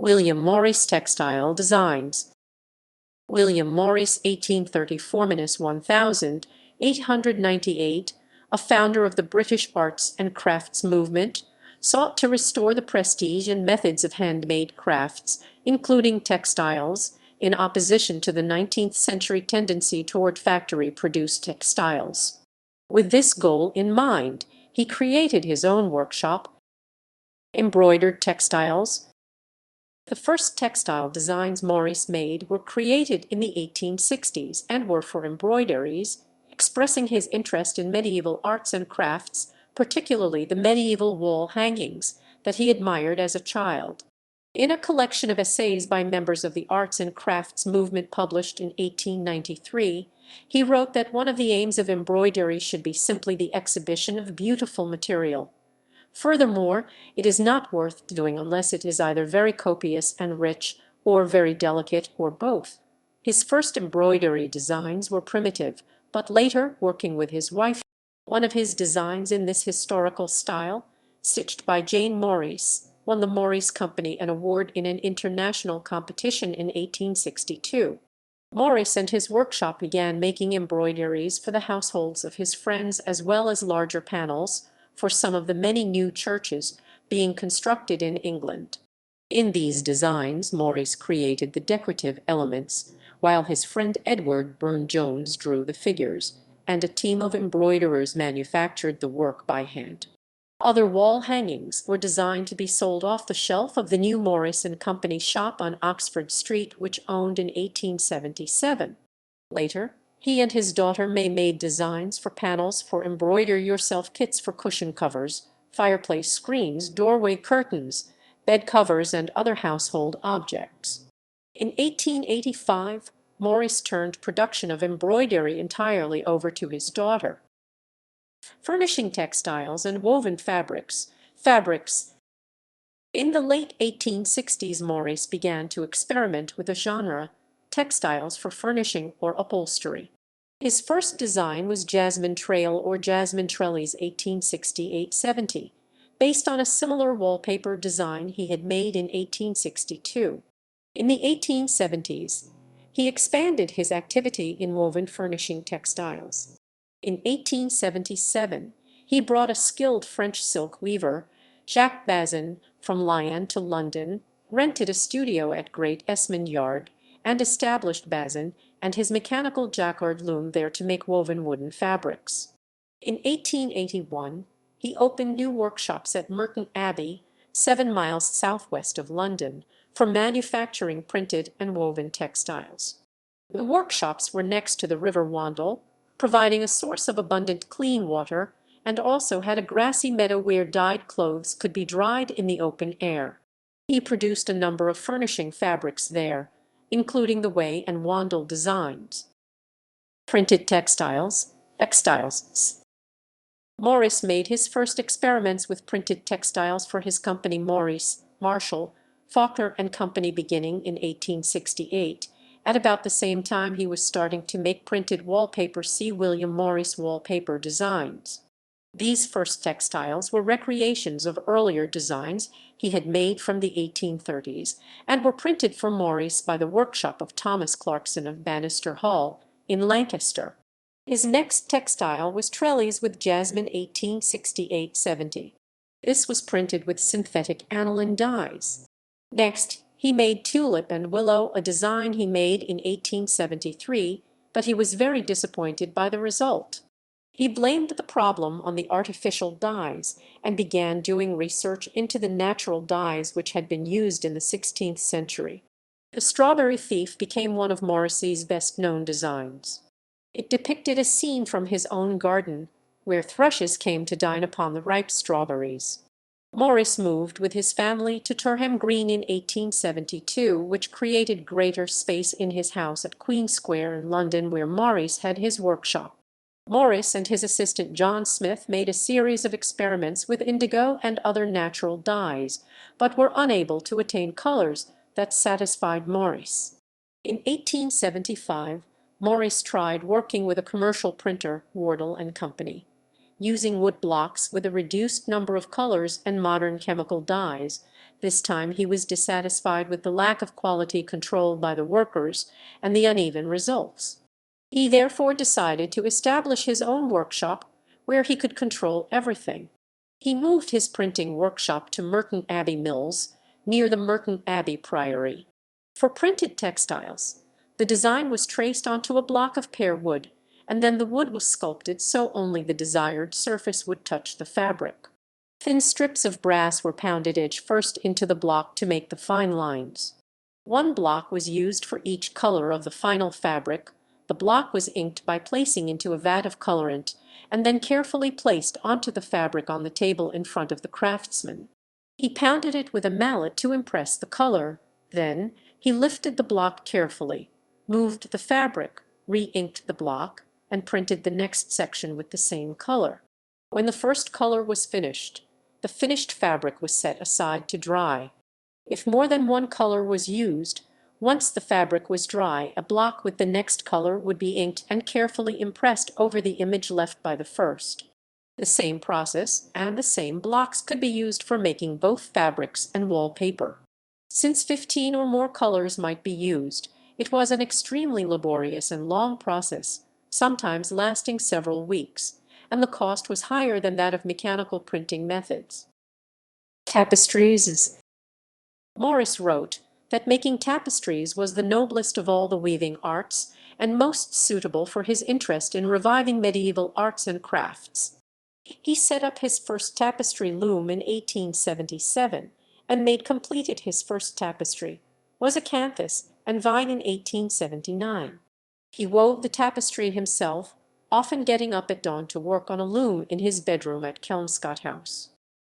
William Morris Textile Designs. William Morris, 1834–1898, a founder of the British arts and crafts movement, sought to restore the prestige and methods of handmade crafts, including textiles, in opposition to the 19th-century tendency toward factory-produced textiles. With this goal in mind, he created his own workshop, Embroidered Textiles. The first textile designs Morris made were created in the 1860s and were for embroideries, expressing his interest in medieval arts and crafts, particularly the medieval wall hangings that he admired as a child. In a collection of essays by members of the arts and crafts movement published in 1893, he wrote that one of the aims of embroidery should be simply the exhibition of beautiful material. Furthermore, it is not worth doing unless it is either very copious and rich or very delicate or both. His first embroidery designs were primitive, but later, working with his wife, one of his designs in this historical style, stitched by Jane Morris, won the Morris Company an award in an international competition in 1862. Morris and his workshop began making embroideries for the households of his friends as well as larger panels for some of the many new churches being constructed in England. In these designs Morris created the decorative elements, while his friend Edward Burne-Jones drew the figures, and a team of embroiderers manufactured the work by hand. Other wall hangings were designed to be sold off the shelf of the new Morris and Company shop on Oxford Street, which owned in 1877. Later, he and his daughter May made designs for panels for embroider-yourself kits for cushion covers, fireplace screens, doorway curtains, bed covers, and other household objects. In 1885, Morris turned production of embroidery entirely over to his daughter. Furnishing textiles and woven fabrics. In the late 1860s, Morris began to experiment with a genre, textiles for furnishing or upholstery. His first design was Jasmine Trail or Jasmine Trellis 1868–70, based on a similar wallpaper design he had made in 1862. In the 1870s, he expanded his activity in woven furnishing textiles. In 1877, he brought a skilled French silk weaver, Jacques Bazin, from Lyon to London, rented a studio at Great Esmond Yard, and established Bazin and his mechanical jacquard loom there to make woven wooden fabrics. In 1881, he opened new workshops at Merton Abbey, 7 miles southwest of London, for manufacturing printed and woven textiles. The workshops were next to the River Wandle, providing a source of abundant clean water, and also had a grassy meadow where dyed clothes could be dried in the open air. He produced a number of furnishing fabrics there, including the Way and Wandle designs. Printed textiles. Morris made his first experiments with printed textiles for his company Morris, Marshall, Faulkner and Company beginning in 1868. At about the same time he was starting to make printed wallpaper. See William Morris Wallpaper Designs. These first textiles were recreations of earlier designs he had made from the 1830s, and were printed for Morris by the workshop of Thomas Clarkson of Bannister Hall, in Lancaster. His next textile was Trellis with Jasmine 1868–70. This was printed with synthetic aniline dyes. Next, he made Tulip and Willow, a design he made in 1873, but he was very disappointed by the result. He blamed the problem on the artificial dyes and began doing research into the natural dyes which had been used in the 16th century. The Strawberry Thief became one of Morris's best-known designs. It depicted a scene from his own garden, where thrushes came to dine upon the ripe strawberries. Morris moved with his family to Turham Green in 1872, which created greater space in his house at Queen Square in London, where Morris had his workshop. Morris and his assistant John Smith made a series of experiments with indigo and other natural dyes, but were unable to attain colors that satisfied Morris. In 1875, Morris tried working with a commercial printer, Wardle and Company. using wood blocks with a reduced number of colors and modern chemical dyes. This time he was dissatisfied with the lack of quality control by the workers and the uneven results. He therefore decided to establish his own workshop where he could control everything. He moved his printing workshop to Merton Abbey Mills, near the Merton Abbey Priory. For printed textiles, the design was traced onto a block of pear wood, and then the wood was sculpted so only the desired surface would touch the fabric. Thin strips of brass were pounded edge first into the block to make the fine lines. One block was used for each color of the final fabric. The block was inked by placing into a vat of colorant and then carefully placed onto the fabric on the table in front of the craftsman. He pounded it with a mallet to impress the color. Then he lifted the block carefully, moved the fabric, re-inked the block, and printed the next section with the same color. When the first color was finished, the finished fabric was set aside to dry. If more than one color was used, once the fabric was dry, a block with the next color would be inked and carefully impressed over the image left by the first. The same process and the same blocks could be used for making both fabrics and wallpaper. Since 15 or more colors might be used, it was an extremely laborious and long process, sometimes lasting several weeks, and the cost was higher than that of mechanical printing methods. Tapestries. Morris wrote that making tapestries was the noblest of all the weaving arts, and most suitable for his interest in reviving medieval arts and crafts. He set up his first tapestry loom in 1877, and completed his first tapestry, was acanthus and vine in 1879. He wove the tapestry himself, often getting up at dawn to work on a loom in his bedroom at Kelmscott House.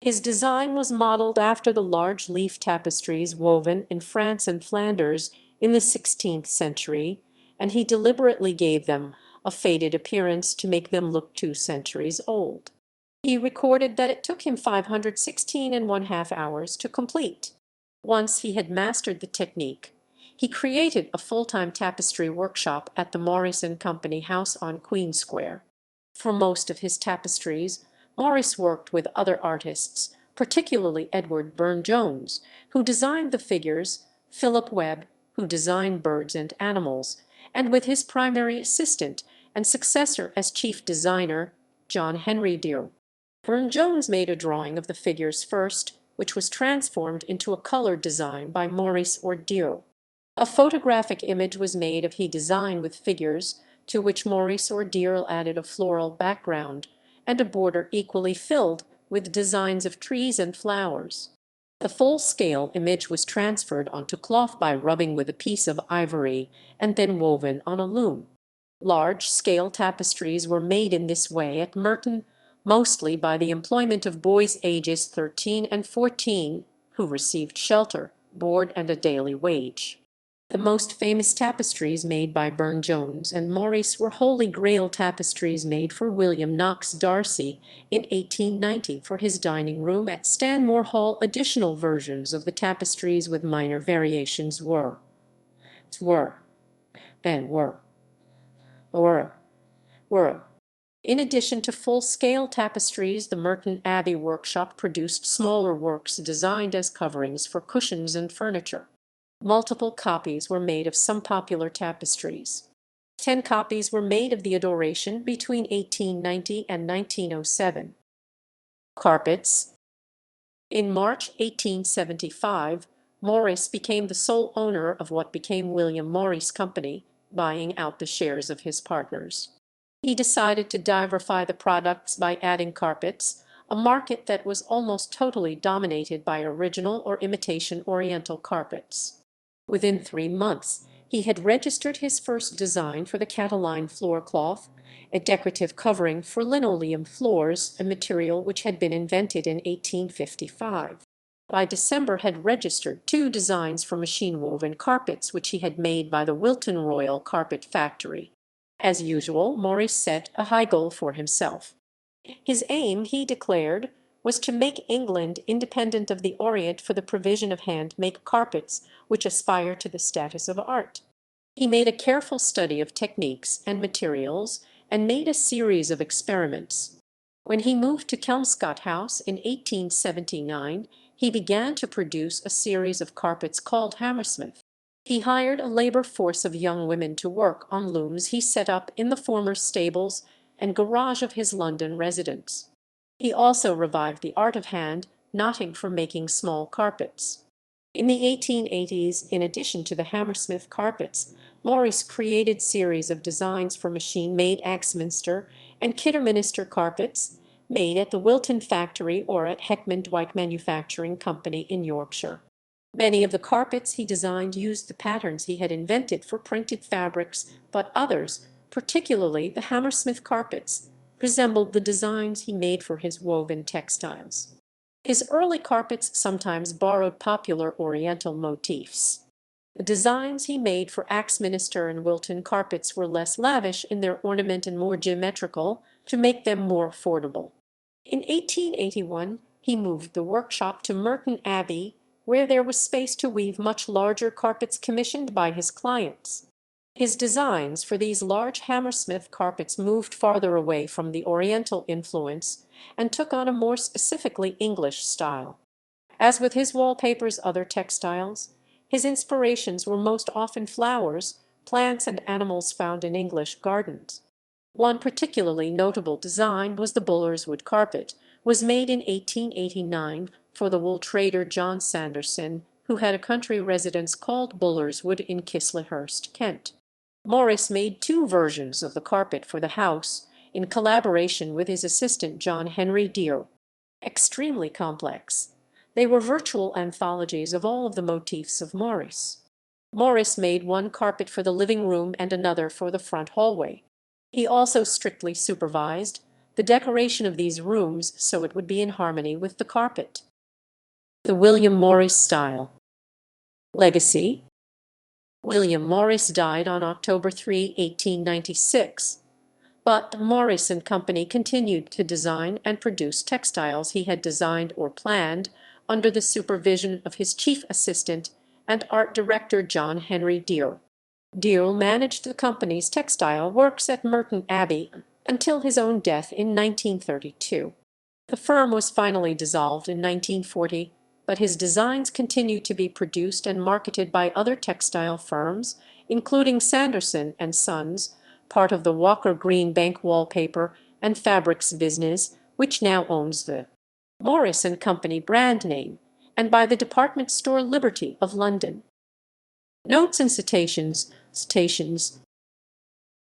His design was modeled after the large leaf tapestries woven in France and Flanders in the 16th century, and he deliberately gave them a faded appearance to make them look 2 centuries old. He recorded that it took him 516½ hours to complete. Once he had mastered the technique, he created a full-time tapestry workshop at the Morris and Company House on Queen Square. For most of his tapestries, Morris worked with other artists, particularly Edward Burne-Jones, who designed the figures, Philip Webb, who designed birds and animals, and with his primary assistant and successor as chief designer, John Henry Deere. Burne-Jones made a drawing of the figures first, which was transformed into a colored design by Morris or Deere. A photographic image was made of his design with figures, to which Morris or Deere added a floral background, and a border equally filled with designs of trees and flowers. The full-scale image was transferred onto cloth by rubbing with a piece of ivory and then woven on a loom. Large-scale tapestries were made in this way at Merton, mostly by the employment of boys ages 13 and 14, who received shelter, board, and a daily wage. The most famous tapestries made by Burne-Jones and Morris were Holy Grail tapestries made for William Knox Darcy in 1890 for his dining room at Stanmore Hall. Additional versions of the tapestries with minor variations were and were. In addition to full-scale tapestries, the Merton Abbey workshop produced smaller works designed as coverings for cushions and furniture. Multiple copies were made of some popular tapestries. 10 copies were made of the Adoration between 1890 and 1907. Carpets. In March 1875, Morris became the sole owner of what became William Morris Company, buying out the shares of his partners. He decided to diversify the products by adding carpets, a market that was almost totally dominated by original or imitation Oriental carpets. Within 3 months, he had registered his first design for the Cataline floor cloth, a decorative covering for linoleum floors, a material which had been invented in 1855. By December had registered 2 designs for machine-woven carpets which he had made by the Wilton Royal Carpet Factory. As usual, Morris set a high goal for himself. His aim, he declared, was to make England independent of the Orient for the provision of hand-made carpets which aspire to the status of art. He made a careful study of techniques and materials and made a series of experiments. When he moved to Kelmscott House in 1879, he began to produce a series of carpets called Hammersmith. He hired a labor force of young women to work on looms he set up in the former stables and garage of his London residence. He also revived the art of hand knotting for making small carpets. In the 1880s, in addition to the Hammersmith carpets, Morris created series of designs for machine-made Axminster and Kidderminster carpets, made at the Wilton factory or at Heckman Dwight Manufacturing Company in Yorkshire. Many of the carpets he designed used the patterns he had invented for printed fabrics, but others, particularly the Hammersmith carpets, resembled the designs he made for his woven textiles. His early carpets sometimes borrowed popular Oriental motifs. The designs he made for Axminster and Wilton carpets were less lavish in their ornament and more geometrical, to make them more affordable. In 1881 he moved the workshop to Merton Abbey, where there was space to weave much larger carpets commissioned by his clients. His designs for these large Hammersmith carpets moved farther away from the Oriental influence and took on a more specifically English style. As with his wallpaper's other textiles, his inspirations were most often flowers, plants, and animals found in English gardens. One particularly notable design was the Bullerswood carpet, was made in 1889 for the wool trader John Sanderson, who had a country residence called Bullerswood in Chislehurst, Kent. Morris made two versions of the carpet for the house, in collaboration with his assistant John Henry Dear. Extremely complex, they were virtual anthologies of all of the motifs of Morris. Morris made one carpet for the living room and another for the front hallway. He also strictly supervised the decoration of these rooms so it would be in harmony with the carpet. The William Morris style. Legacy. William Morris died on October 3, 1896, but Morris and Company continued to design and produce textiles he had designed or planned under the supervision of his chief assistant and art director John Henry Dear. Dear managed the company's textile works at Merton Abbey until his own death in 1932. The firm was finally dissolved in 1940, but his designs continued to be produced and marketed by other textile firms, including Sanderson and Sons, part of the Walker Green Bank Wallpaper and Fabrics business, which now owns the Morris and Company brand name, and by the department store Liberty of London. Notes and citations.